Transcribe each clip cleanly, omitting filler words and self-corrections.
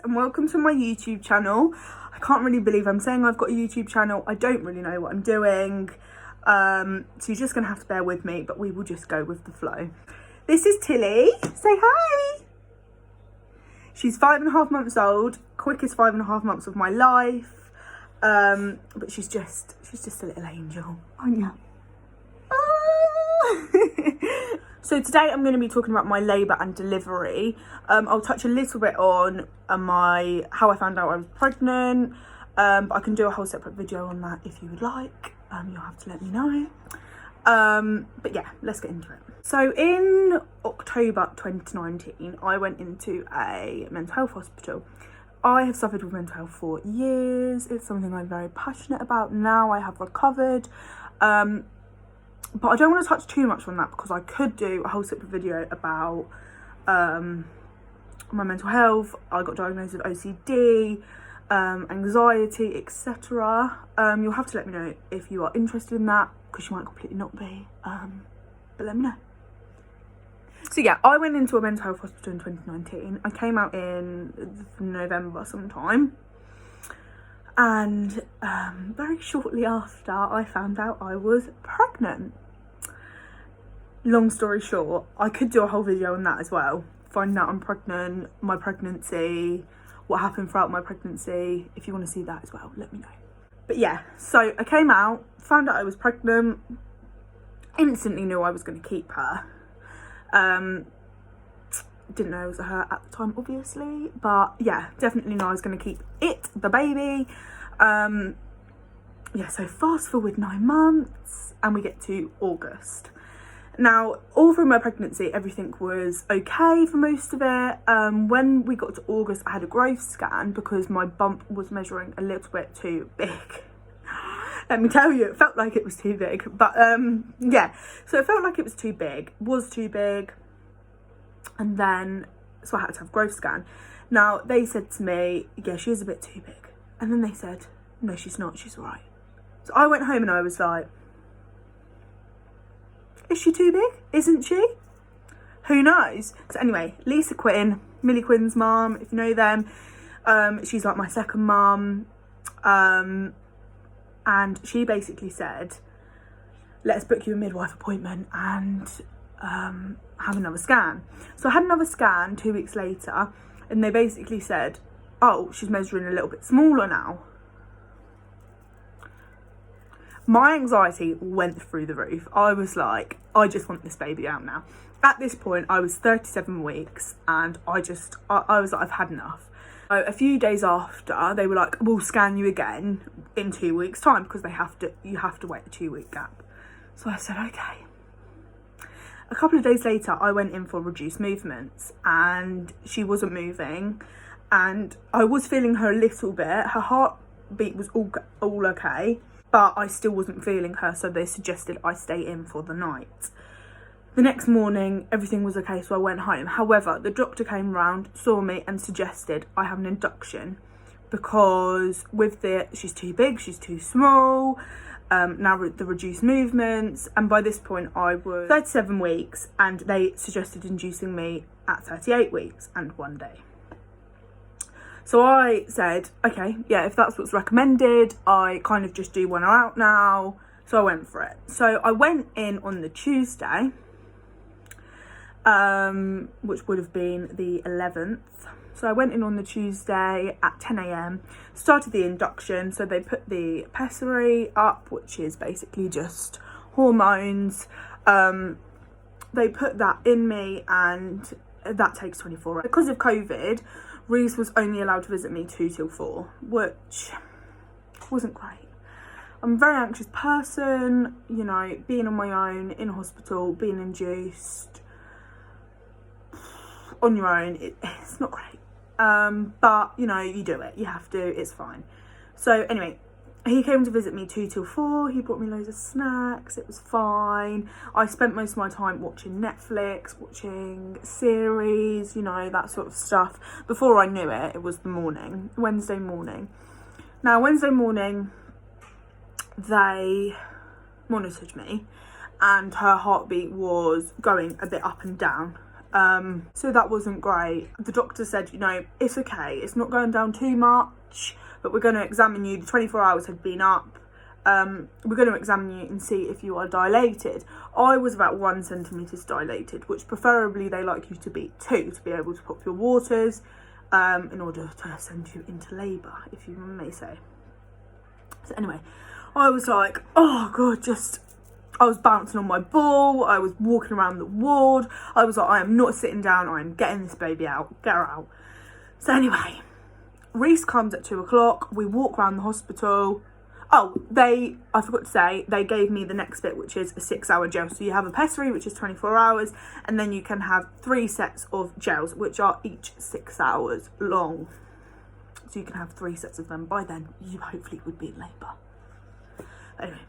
and welcome to my YouTube channel. I can't really believe I'm saying I've got a YouTube channel. I don't really know what I'm doing, so you're just gonna have to bear with me, but we will just go with the flow. This is Tilly. Say hi. She's 5.5 months old, quickest 5.5 months of my life, but she's just a little angel, aren't you? So today I'm going to be talking about my labour and delivery. I'll touch a little bit on how I found out I was pregnant, but I can do a whole separate video on that if you would like. You'll have to let me know. But yeah, let's get into it. So in October 2019, I went into a mental health hospital. I have suffered with mental health for years. It's something I'm very passionate about. Now I have recovered. But I don't want to touch too much on that because I could do a whole separate video about my mental health. I got diagnosed with OCD, anxiety, etc. You'll have to let me know if you are interested in that because you might completely not be. But let me know. So yeah, I went into a mental health hospital in 2019. I came out in November sometime. And very shortly after, I found out I was pregnant. Long story short, I could do a whole video on that as well. Finding out I'm pregnant, my pregnancy, what happened throughout my pregnancy. If you want to see that as well, let me know. But yeah, so I came out, found out I was pregnant, instantly knew I was going to keep her. Didn't know it was her at the time, obviously, but yeah, definitely know I was going to keep the baby. Yeah, so fast forward 9 months and we get to August. Now, all through my pregnancy, everything was okay for most of it. When we got to August, I had a growth scan because my bump was measuring a little bit too big. Let me tell you, it felt like it was too big, but yeah, so it felt like it was too big, and then, so I had to have a growth scan. Now, they said to me, yeah, she is a bit too big. And then they said, no, she's not, she's all right. So I went home and I was like, is she too big? Isn't she? Who knows? So anyway, Lisa Quinn, Millie Quinn's mum, if you know them, she's like my second mum. And she basically said, let's book you a midwife appointment and have another scan. So I had another scan 2 weeks later and they basically said, oh, she's measuring a little bit smaller now. My anxiety went through the roof. I was like, I just want this baby out now. At this point, I was 37 weeks and I was like, I've had enough. So a few days after, they were like, we'll scan you again in 2 weeks' time because you have to wait a 2-week gap. So I said, okay. A couple of days later, I went in for reduced movements and she wasn't moving and I was feeling her a little bit. Her heartbeat was all okay, but I still wasn't feeling her, so they suggested I stay in for the night. The next morning, everything was okay, so I went home. However, the doctor came round, saw me and suggested I have an induction because she's too big, she's too small. Now the reduced movements, and by this point I was 37 weeks and they suggested inducing me at 38 weeks and 1 day. So I said, okay, yeah, if that's what's recommended, I kind of just do when I'm out now. So I went for it. So I went in on the Tuesday, which would have been the 11th. So I went in on the Tuesday at 10 AM, started the induction. So they put the pessary up, which is basically just hormones. They put that in me and that takes 24 hours. Because of COVID, Reese was only allowed to visit me 2 till 4, which wasn't great. I'm a very anxious person, you know, being on my own, in hospital, being induced, on your own, it's not great. But, you know, you do it, you have to, it's fine. So anyway, he came to visit me 2 till 4, he brought me loads of snacks, it was fine. I spent most of my time watching Netflix, watching series, you know, that sort of stuff. Before I knew it, it was the morning, Wednesday morning. Now, Wednesday morning, they monitored me and her heartbeat was going a bit up and down. So that wasn't great. The doctor said, you know, it's okay, it's not going down too much, but we're going to examine you. The 24 hours had been up. We're going to examine you and see if you are dilated. I was about 1 centimetre dilated, which preferably they like you to be 2 to be able to pop your waters, in order to send you into labour, if you may say. So anyway, I was like, oh God, I was bouncing on my ball, I was walking around the ward, I was like, I am not sitting down, I am getting this baby out, get her out. So anyway, Reese comes at 2 o'clock, we walk around the hospital. Oh, I forgot to say, they gave me the next bit, which is a 6-hour gel. So you have a pessary, which is 24 hours, and then you can have 3 sets of gels, which are each 6 hours long. So you can have 3 sets of them. By then, you hopefully would be in labour. Anyway,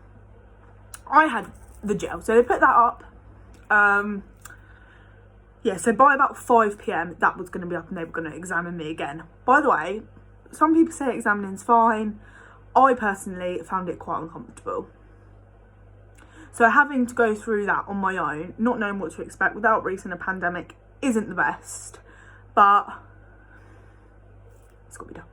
I had the gel, so they put that up. Yeah, so by about 5 p.m, that was going to be up and they were going to examine me again. By the way, some people say examining's fine. I personally found it quite uncomfortable. So having to go through that on my own, not knowing what to expect without Reese in a pandemic, isn't the best, but it's got to be done.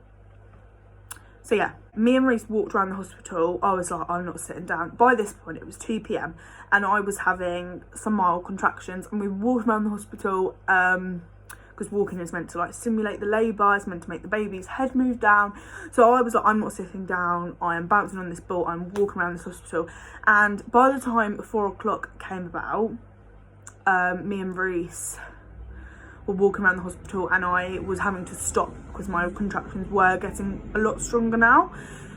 So yeah, me and Reese walked around the hospital. I was like, I'm not sitting down. By this point, it was 2 p.m. and I was having some mild contractions, and we walked around the hospital, because walking is meant to like simulate the labour, it's meant to make the baby's head move down. So I was like, I'm not sitting down, I am bouncing on this ball, I'm walking around this hospital. And by the time 4 o'clock came about, me and Reese were walking around the hospital, and I was having to stop because my contractions were getting a lot stronger now.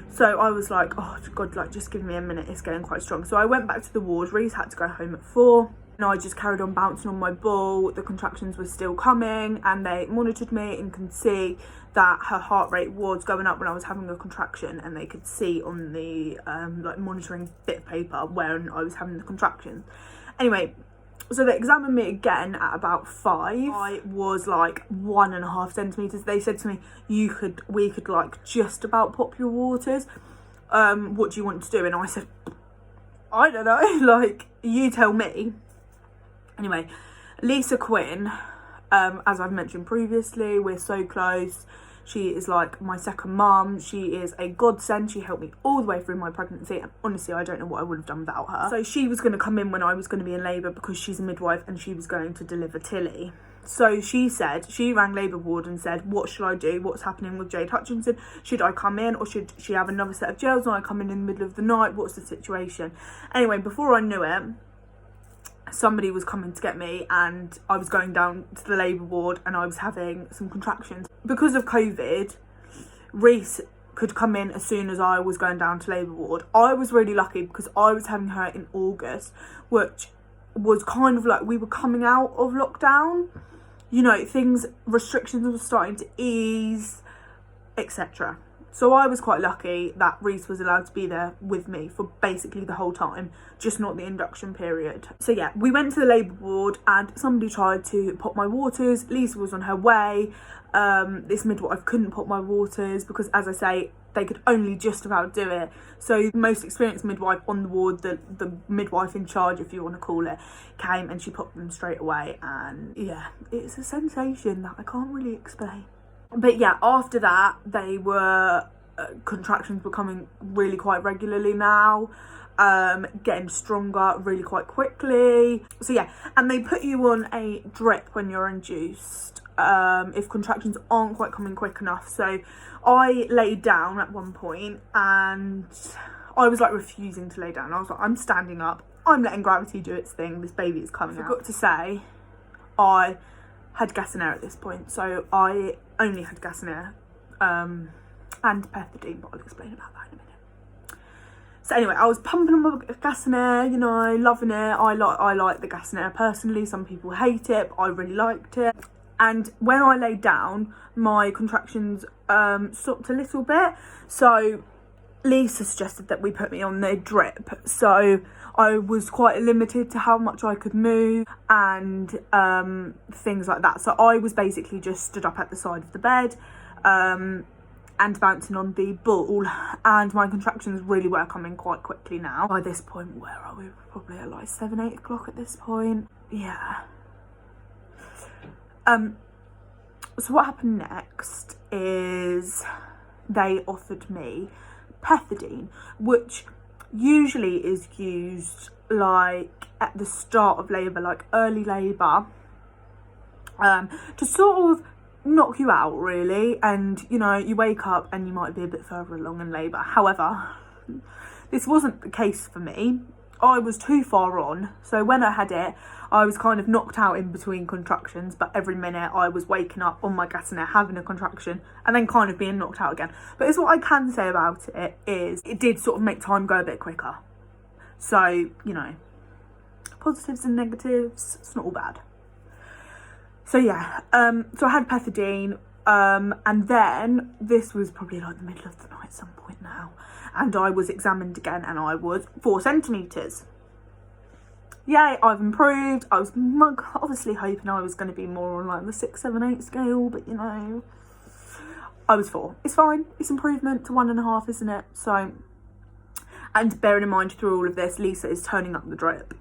So I was like, oh God, like just give me a minute, it's getting quite strong. So I went back to the ward. Reese had to go home at 4. And I just carried on bouncing on my ball. The contractions were still coming, and they monitored me and could see that her heart rate was going up when I was having a contraction, and they could see on the like monitoring bit of paper when I was having the contractions. Anyway, so they examined me again at about 5. I was like 1.5 centimetres. They said to me, we could like just about pop your waters. What do you want to do? And I said, I don't know, like you tell me. Anyway, Lisa Quinn, as I've mentioned previously, we're so close. She is like my second mum. She is a godsend. She helped me all the way through my pregnancy, and honestly, I don't know what I would have done without her. So she was going to come in when I was going to be in labour because she's a midwife, and she was going to deliver Tilly. So she rang labour ward and said, what should I do? What's happening with Jade Hutchinson? Should I come in, or should she have another set of gels and I come in the middle of the night? What's the situation? Anyway, before I knew it, somebody was coming to get me, and I was going down to the labour ward, and I was having some contractions. Because of COVID, Reese could come in as soon as I was going down to labour ward. I was really lucky because I was having her in August, which was kind of like we were coming out of lockdown. You know, restrictions were starting to ease, etc. So I was quite lucky that Reese was allowed to be there with me for basically the whole time, just not the induction period. So yeah, we went to the labour ward, and somebody tried to pop my waters. Lisa was on her way. This midwife couldn't pop my waters because, as I say, they could only just about do it. So the most experienced midwife on the ward, the midwife in charge, if you want to call it, came and she popped them straight away. And yeah, it's a sensation that I can't really explain. But yeah, after that, contractions were coming really quite regularly now, getting stronger really quite quickly. So yeah, and they put you on a drip when you're induced, if contractions aren't quite coming quick enough. So I laid down at one point, and I was like refusing to lay down. I was like, I'm standing up, I'm letting gravity do its thing, this baby is coming out. I forgot to say, I had gas and air at this point, so I only had gas and air, and pethidine, but I'll explain about that in a minute. So anyway, I was pumping on my gas and air, you know, loving it. I like the gas and air personally. Some people hate it, but I really liked it. And when I laid down, my contractions stopped a little bit. So Lisa suggested that we put me on the drip. So I was quite limited to how much I could move and things like that. So I was basically just stood up at the side of the bed and bouncing on the ball, and my contractions really were coming quite quickly now. By this point, where are we? We're probably at like 7-8 o'clock at this point. Yeah. So what happened next is they offered me pethidine, which usually is used like at the start of labour, like early labour, to sort of knock you out really, and you know, you wake up and you might be a bit further along in labour. However, this wasn't the case for me. I was too far on, so when I had it, I was kind of knocked out in between contractions, but every minute I was waking up on my gas-air having a contraction and then kind of being knocked out again. But it's what I can say about it is it did sort of make time go a bit quicker. So, you know, positives and negatives, it's not all bad. So yeah, so I had pethidine, and then this was probably like the middle of the night at some point now, and I was examined again and I was 4 centimetres. Yay, I've improved. I was obviously hoping I was going to be more on like the 6, 7, 8 scale, but you know, I was 4. It's fine. It's improvement to 1.5, isn't it? So, and bearing in mind through all of this, Lisa is turning up the drip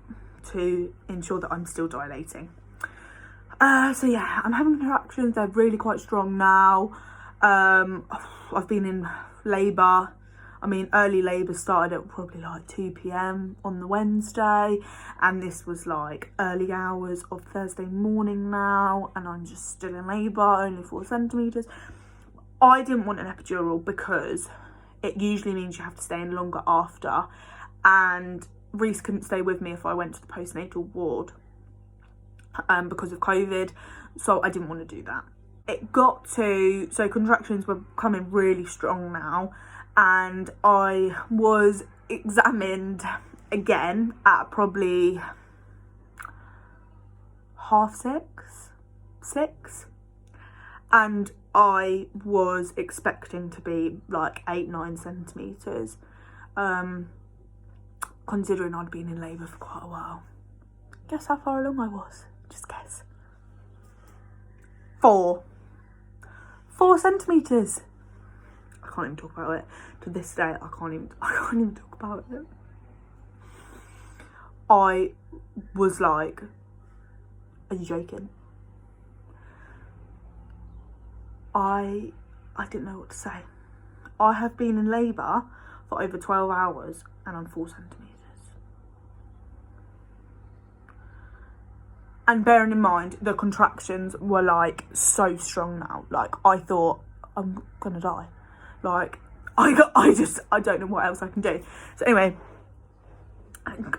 to ensure that I'm still dilating. So yeah, I'm having contractions. They're really quite strong now. I've been in labour. I mean, early labour started at probably like 2 p.m. on the Wednesday, and this was like early hours of Thursday morning now, and I'm just still in labour, only 4 centimetres. I didn't want an epidural because it usually means you have to stay in longer after, and Reese couldn't stay with me if I went to the postnatal ward because of COVID, so I didn't want to do that. It got to, so contractions were coming really strong now, and I was examined again at probably 6:30, and I was expecting to be like 8-9 centimetres, considering I'd been in labour for quite a while. Guess how far along I was? Just guess. 4 centimetres. I can't even talk about it. To this day, I can't even talk about it. I was like, are you joking? I didn't know what to say. I have been in labour for over 12 hours and I'm 4 centimetres. And bearing in mind, the contractions were like so strong now. Like, I thought I'm gonna die. Like, I don't know what else I can do. So anyway,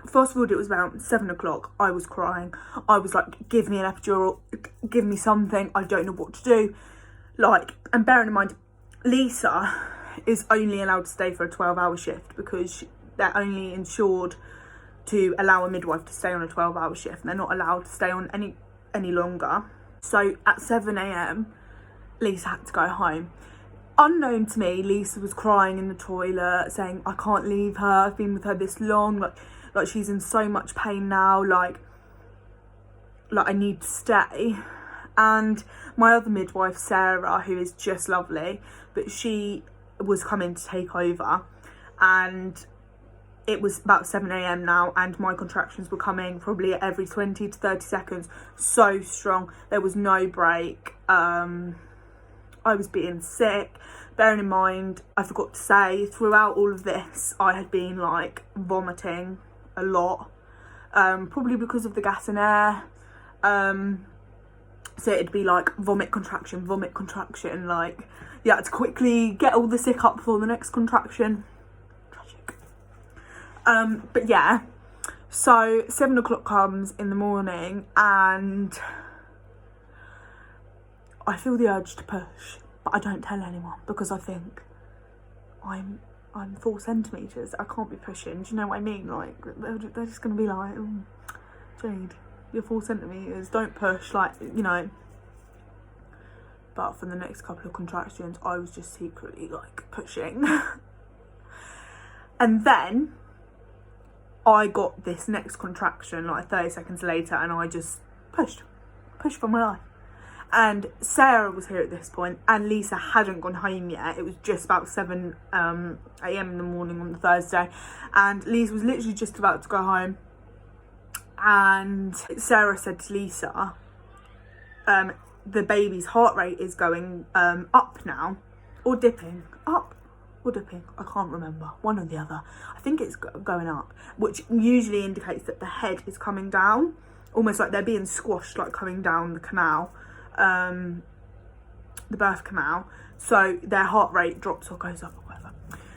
fast forward, it was about 7 o'clock. I was crying. I was like, give me an epidural, give me something. I don't know what to do. Like, and bearing in mind, Lisa is only allowed to stay for a 12-hour shift because they're only insured to allow a midwife to stay on a 12-hour shift. They're not allowed to stay on any longer. So at 7 a.m, Lisa had to go home. Unknown to me, Lisa was crying in the toilet, saying, I can't leave her, I've been with her this long, like she's in so much pain now, like I need to stay. And my other midwife, Sarah, who is just lovely, but she was coming to take over, and it was about 7 a.m. now, and my contractions were coming probably every 20 to 30 seconds, so strong. There was no break. I was being sick. Bearing in mind, I forgot to say, throughout all of this, I had been like vomiting a lot, probably because of the gas and air. So it'd be like vomit, contraction, like you had to quickly get all the sick up for the next contraction. Tragic. But yeah, so 7 o'clock comes in the morning and I feel the urge to push, but I don't tell anyone because I think I'm 4 centimetres. I can't be pushing. Do you know what I mean? Like, they're just going to be like, oh, Jade, you're 4 centimetres. Don't push, like, you know. But for the next couple of contractions, I was just secretly, like, pushing. And then I got this next contraction, like, 30 seconds later, and I just pushed for my life. And Sarah was here at this point, and Lisa hadn't gone home yet. It was just about 7 a.m. in the morning on the Thursday, and Lisa was literally just about to go home. And Sarah said to Lisa, the baby's heart rate is going up now, or dipping, up or dipping, I can't remember, one or the other. I think it's going up, which usually indicates that the head is coming down, almost like they're being squashed, like coming down the canal, the birth canal. So their heart rate drops or goes up or whatever.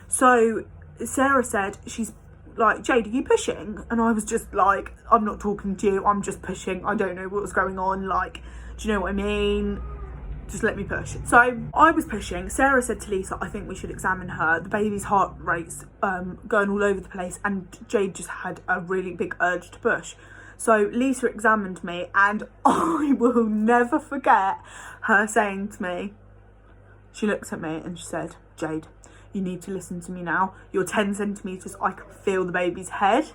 So Sarah said, she's like, Jade, are you pushing? And I was just like, I'm not talking to you, I'm just pushing. I don't know what's going on. Like, do you know what I mean? Just let me push. So I was pushing. Sarah said to Lisa, I think we should examine her. The baby's heart rate's going all over the place, and Jade just had a really big urge to push. So Lisa examined me, and I will never forget her saying to me, she looked at me and she said, Jade, you need to listen to me now. You're 10 centimetres, I can feel the baby's head.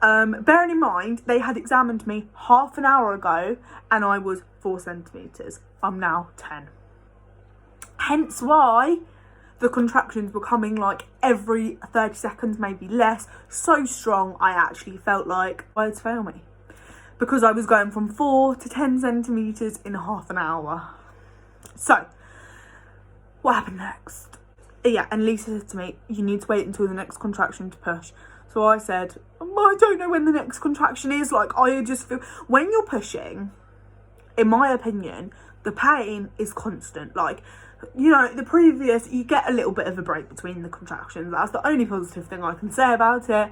Bearing in mind, they had examined me half an hour ago and I was 4 centimetres. I'm now 10. Hence why the contractions were coming like every 30 seconds, maybe less. So strong, I actually felt like words fail me. Because I was going from 4 to 10 centimetres in half an hour. So, what happened next? Yeah, and Lisa said to me, you need to wait until the next contraction to push. So I said, I don't know when the next contraction is. Like, I just feel, when you're pushing, in my opinion, the pain is constant. Like, you know, you get a little bit of a break between the contractions. That's the only positive thing I can say about it.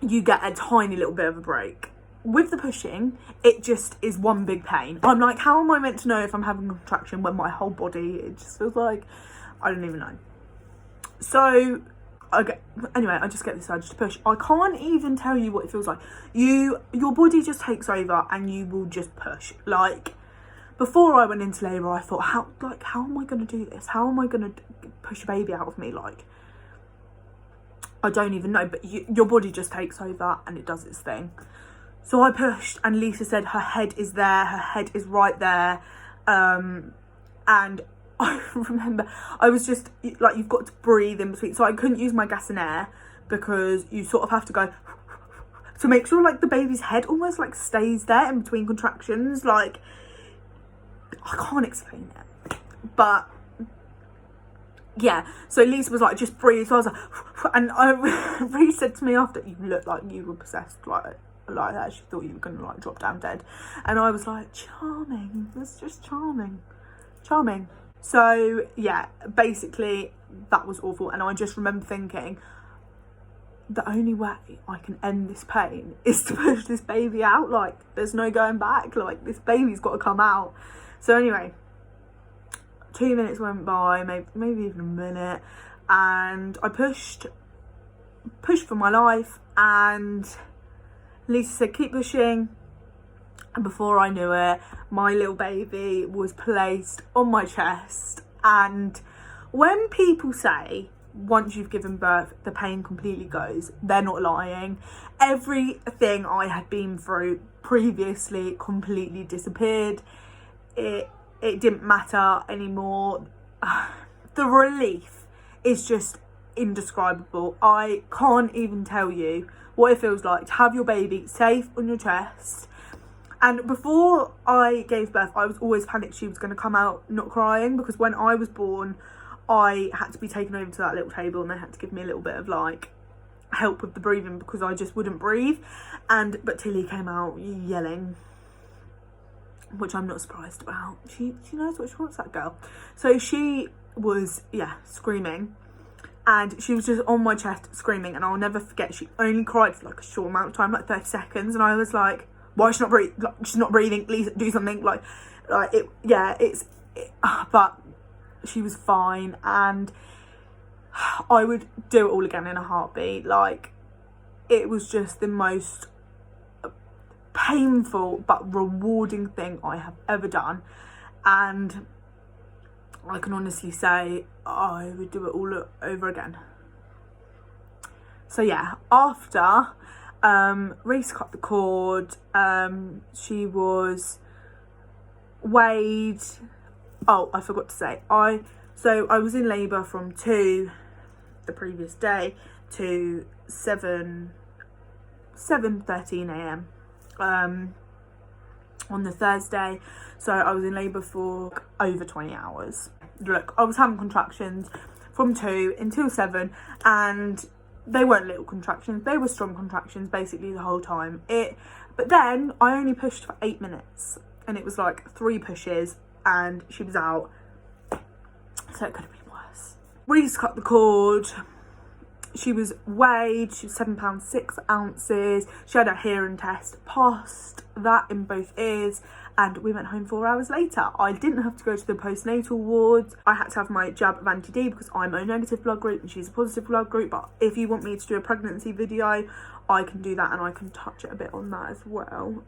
You get a tiny little bit of a break. With the pushing, it just is one big pain. I'm like, how am I meant to know if I'm having a contraction when my whole body, it just feels like, I don't even know. So, anyway, I just get this urge to push. I can't even tell you what it feels like. Your body just takes over and you will just push. Like, before I went into labour, I thought, how am I going to do this? How am I going to push a baby out of me? Like, I don't even know, but your body just takes over and it does its thing. So I pushed, and Lisa said her head is there, her head is right there. And I remember I was just like, you've got to breathe in between. So I couldn't use my gas and air because you sort of have to go to make sure like the baby's head almost like stays there in between contractions. Like, I can't explain it, but yeah. So Lisa was like, just breathe. So I was like, and Ree said to me after, you look like you were possessed, like that. She thought you were gonna like drop down dead. And I was like, charming, that's just charming. So yeah, basically that was awful. And I just remember thinking, the only way I can end this pain is to push this baby out. Like, there's no going back. Like, this baby's got to come out. So anyway, 2 minutes went by, maybe even a minute, and I pushed for my life, and Lisa said, keep pushing. And before I knew it, my little baby was placed on my chest. And when people say, once you've given birth, the pain completely goes, they're not lying. Everything I had been through previously completely disappeared. It didn't matter anymore. The relief is just indescribable. I can't even tell you what it feels like to have your baby safe on your chest. And before I gave birth, I was always panicked she was going to come out not crying, because when I was born, I had to be taken over to that little table and they had to give me a little bit of like help with the breathing because I just wouldn't breathe. But Tilly came out yelling, which I'm not surprised about. She knows what she wants, that girl. So she was, screaming. And she was just on my chest screaming, and I'll never forget, she only cried for like a short amount of time, like 30 seconds, and I was like, why is she not breathing? Like, she's not breathing, please do something. But she was fine, and I would do it all again in a heartbeat. Like, it was just the most painful but rewarding thing I have ever done, and I can honestly say I would do it all over again. So yeah, after Reese cut the cord, she was weighed. Oh, I forgot to say, I was in labour from 2 the previous day to 7:13 a.m. on the Thursday. So I was in labour for over 20 hours. Look, I was having contractions from 2 until 7, and they weren't little contractions, they were strong contractions basically the whole time. But then I only pushed for 8 minutes, and it was like 3 pushes and she was out. So it could have been worse. Reese cut the cord. She was weighed, she was £7 6 ounces. She had a hearing test, passed that in both ears, and we went home 4 hours later. I didn't have to go to the postnatal wards. I had to have my jab of anti-D because I'm O negative blood group and she's a positive blood group. But if you want me to do a pregnancy video, I can do that, and I can touch it a bit on that as well.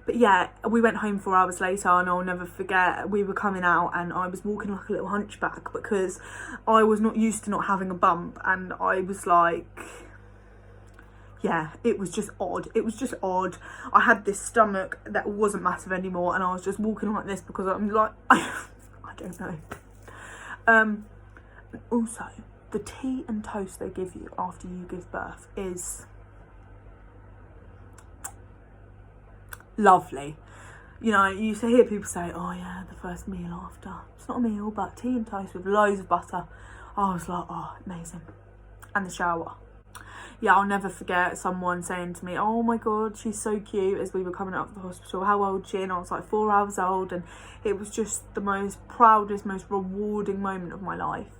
But yeah, we went home 4 hours later, and I'll never forget, we were coming out and I was walking like a little hunchback because I was not used to not having a bump, and I was like, yeah, it was just odd. It was just odd. I had this stomach that wasn't massive anymore, and I was just walking like this because I'm like, I don't know. Also, the tea and toast they give you after you give birth is lovely. You know, you used to hear people say, oh yeah, the first meal after. It's not a meal, but tea and toast with loads of butter. I was like, oh, amazing. And the shower. Yeah, I'll never forget someone saying to me, oh my God, she's so cute, as we were coming out of the hospital. How old is she? And I was like 4 hours old, and it was just the most proudest, most rewarding moment of my life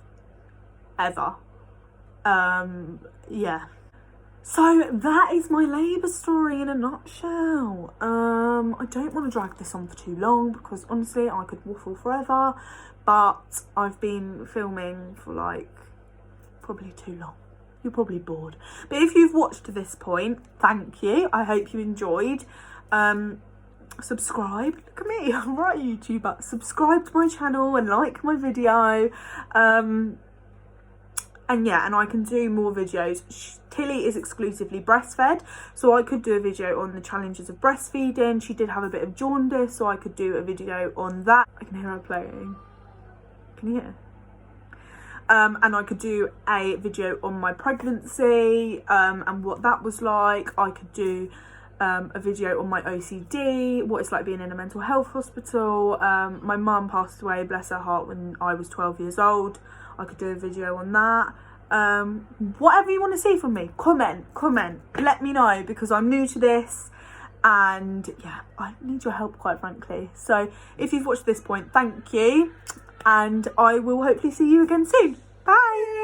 ever. Yeah. So that is my labour story in a nutshell. I don't want to drag this on for too long because honestly I could waffle forever, but I've been filming for like probably too long. You're probably bored. But if you've watched to this point, thank you. I hope you enjoyed. Subscribe. Look at me, I'm right YouTuber. Subscribe to my channel and like my video. And yeah, and I can do more videos. Tilly is exclusively breastfed, so I could do a video on the challenges of breastfeeding. She did have a bit of jaundice, so I could do a video on that. I can hear her playing. Can you hear? And I could do a video on my pregnancy and what that was like. I could do a video on my OCD, what it's like being in a mental health hospital. My mum passed away, bless her heart, when I was 12 years old. I could do a video on that. Whatever you want to see from me, comment, let me know, because I'm new to this and yeah, I need your help, quite frankly. So if you've watched this point, thank you, and I will hopefully see you again soon. Bye.